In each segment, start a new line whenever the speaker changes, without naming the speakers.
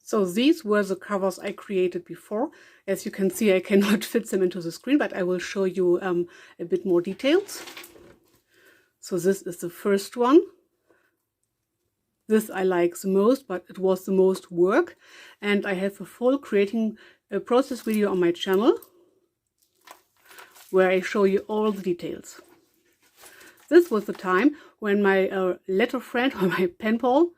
So these were the covers I created before. As you can see, I cannot fit them into the screen, but I will show you a bit more details. So this is the first one. This I like the most, but it was the most work. And I have a full creating process video on my channel where I show you all the details. This was the time when my letter friend or my penpal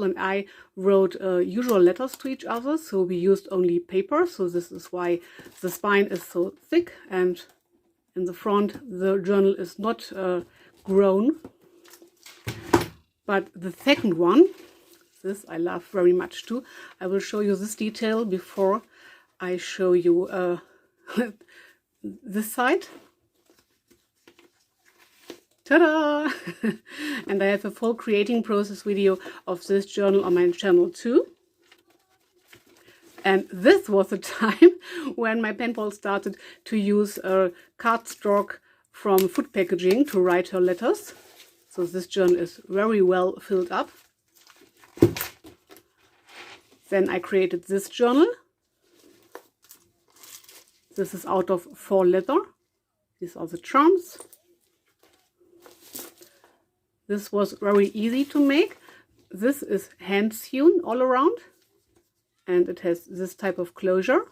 and I wrote usual letters to each other, so we used only paper. So this is why the spine is so thick, and in the front the journal is not grown. But the second one, this I love very much too. I will show you this detail before I show you this side. Ta-da! And I have a full creating process video of this journal on my channel too. And this was the time when my penpal started to use cardstock from food packaging to write her letters. So this journal is very well filled up. Then I created this journal. This is out of 4 leather. These are the charms. This was very easy to make. This is hand sewn all around, and it has this type of closure.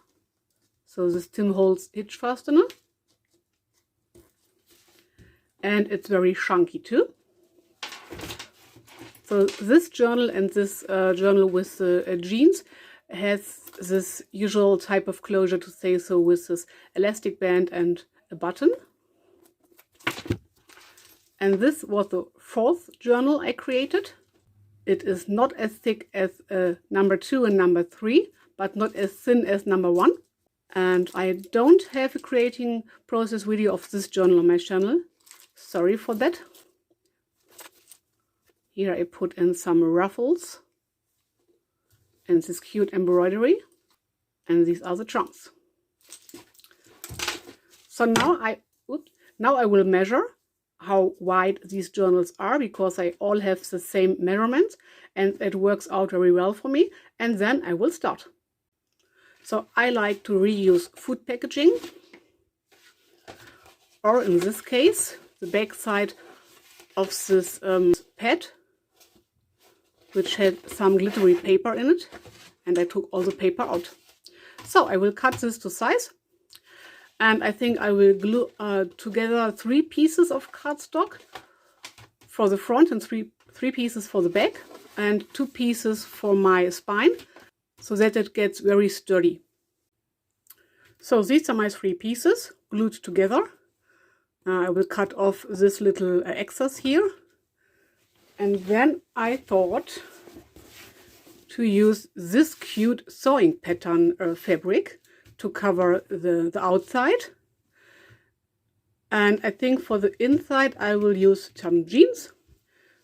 So this tin holds hitch fastener, and it's very chunky too. So this journal and this journal with the jeans has this usual type of closure, to say so, with this elastic band and a button. And this was the 4th journal I created. It is not as thick as number 2 and number 3, but not as thin as number 1. And I don't have a creating process video of this journal on my channel. Sorry for that. Here I put in some ruffles and this cute embroidery. And these are the trunks. So now I will measure how wide these journals are, because I all have the same measurements and it works out very well for me. And then I will start. So I like to reuse food packaging, or in this case the back side of this pad, which had some glittery paper in it, and I took all the paper out. So I will cut this to size. And I think I will glue together 3 pieces of cardstock for the front and three pieces for the back, and 2 pieces for my spine, so that it gets very sturdy. So these are my 3 pieces glued together. I will cut off this little excess here. And then I thought to use this cute sewing pattern fabric to cover the outside. And I think for the inside I will use some jeans.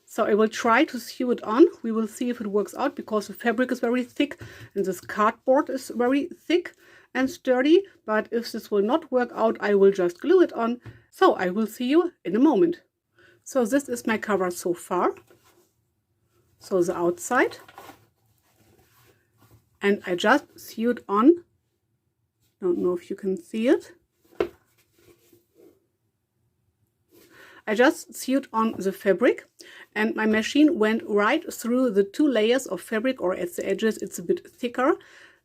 So I will try to sew it on. We will see if it works out, because the fabric is very thick and this cardboard is very thick and sturdy. But if this will not work out, I will just glue it on. So I will see you in a moment. So this is my cover so far. So the outside. And I just sewed on. Don't know if you can see it. I just sewed on the fabric, and my machine went right through the 2 layers of fabric, or at the edges it's a bit thicker,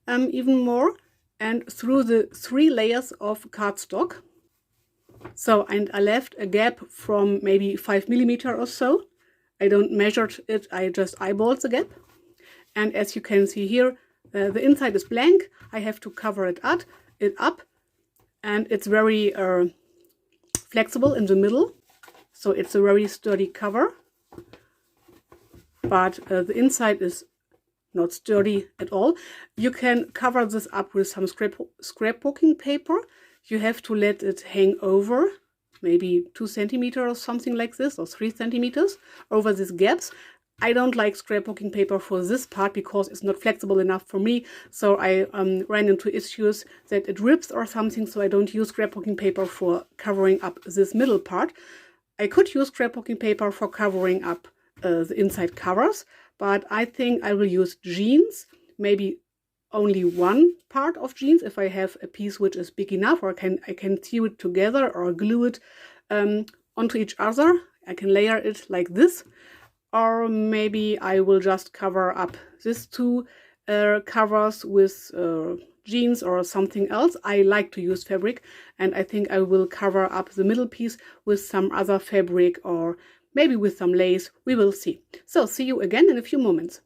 even more, and through the 3 layers of cardstock. So, and I left a gap from maybe 5 millimeters or so. I don't measure it, I just eyeballed the gap. And as you can see here, the inside is blank. I have to cover it up, and it's very flexible in the middle. So it's a very sturdy cover, but the inside is not sturdy at all. You can cover this up with some scrapbooking paper. You have to let it hang over, maybe 2 centimeters or something like this, or 3 centimeters over these gaps. I don't like scrapbooking paper for this part because it's not flexible enough for me. So I ran into issues that it rips or something, so I don't use scrapbooking paper for covering up this middle part. I could use scrapbooking paper for covering up the inside covers, but I think I will use jeans, maybe only one part of jeans if I have a piece which is big enough, or I can sew it together or glue it onto each other. I can layer it like this, or maybe I will just cover up these two covers with jeans or something else. I like to use fabric, and I think I will cover up the middle piece with some other fabric or maybe with some lace. We will see. So see you again in a few moments.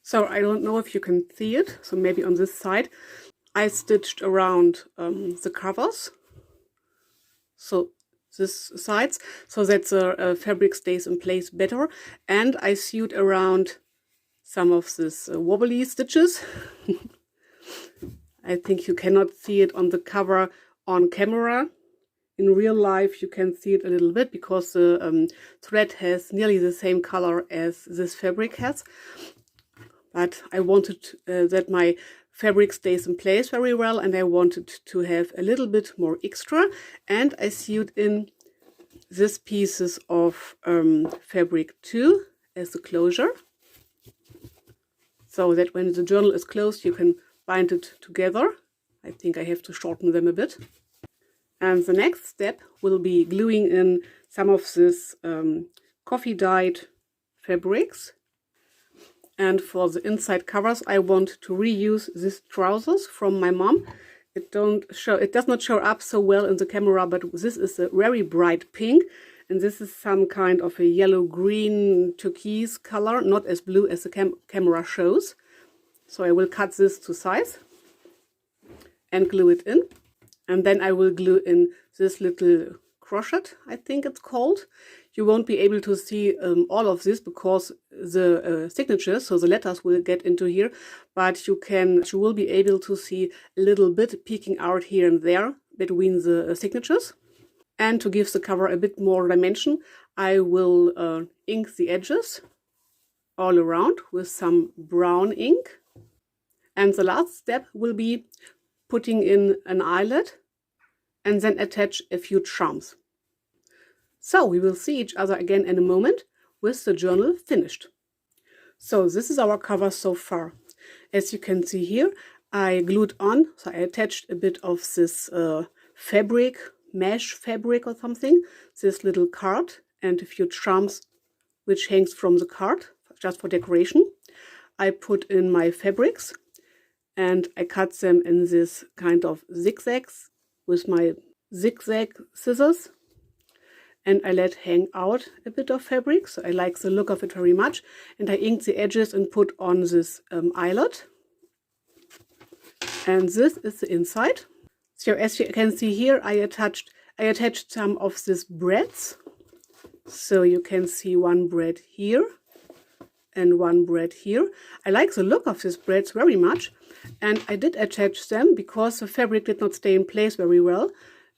So I don't know if you can see it. So maybe on this side I stitched around the covers, so this sides, so that the fabric stays in place better, and I sewed around some of this wobbly stitches. I think you cannot see it on the cover on camera. In real life you can see it a little bit because the thread has nearly the same color as this fabric has. But I wanted that my fabric stays in place very well, and I wanted to have a little bit more extra, and I sewed in these pieces of fabric too as the closure, so that when the journal is closed you can bind it together. I think I have to shorten them a bit. And the next step will be gluing in some of this coffee dyed fabrics. And for the inside covers I want to reuse these trousers from my mom. It does not show up so well in the camera, but this is a very bright pink, and this is some kind of a yellow-green turquoise color, not as blue as the camera shows. So I will cut this to size and glue it in, and then I will glue in this little crochet, I think it's called. You won't be able to see all of this because the signatures, so the letters, will get into here, but you will be able to see a little bit peeking out here and there between the signatures. And to give the cover a bit more dimension, I will ink the edges all around with some brown ink. And the last step will be putting in an eyelet and then attach a few charms. So we will see each other again in a moment with the journal finished. So this is our cover so far. As you can see here, I glued on, so I attached a bit of this fabric, mesh fabric or something, this little card, and a few charms which hangs from the card just for decoration. I put in my fabrics and I cut them in this kind of zigzags with my zigzag scissors, and I let hang out a bit of fabric, so I like the look of it very much, and I inked the edges and put on this eyelet. And this is the inside. So as you can see here, I attached some of these braids. So you can see one braid here and one braid here. I like the look of these braids very much, and I did attach them because the fabric did not stay in place very well,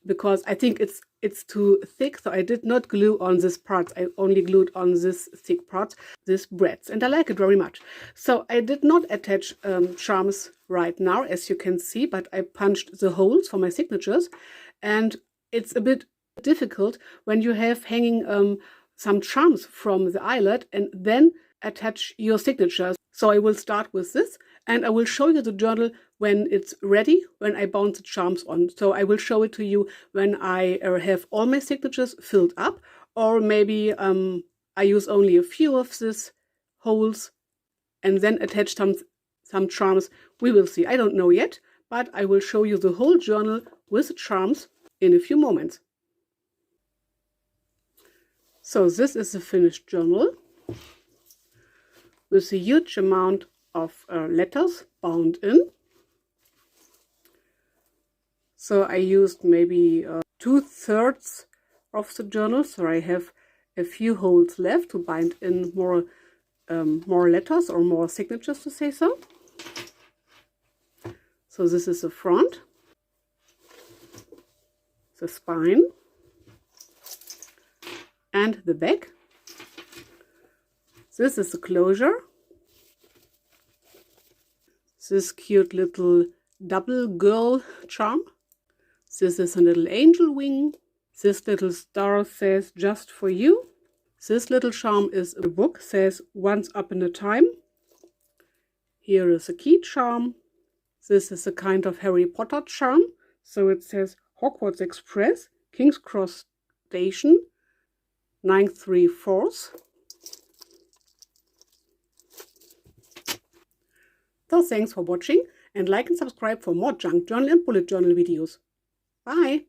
because I think it's too thick, so I did not glue on this part. I only glued on this thick part, this braids, and I like it very much. So I did not attach charms right now, as you can see, but I punched the holes for my signatures, and it's a bit difficult when you have hanging some charms from the eyelet and then attach your signatures. So I will start with this, and I will show you the journal when it's ready, when I bound the charms on. So I will show it to you when I have all my signatures filled up, or maybe I use only a few of these holes and then attach some charms. We will see. I don't know yet, but I will show you the whole journal with the charms in a few moments. So this is the finished journal with a huge amount of letters bound in. So I used maybe 2/3 of the journal, so I have a few holes left to bind in more letters or more signatures, to say so. So this is the front, the spine, and the back. This is the closure. This cute little double girl charm. This is a little angel wing. This little star says "just for you." This little charm is a book, says "once upon a time." Here is a key charm. This is a kind of Harry Potter charm. So it says Hogwarts Express, King's Cross Station, 934. So thanks for watching, and like and subscribe for more junk journal and bullet journal videos. Bye!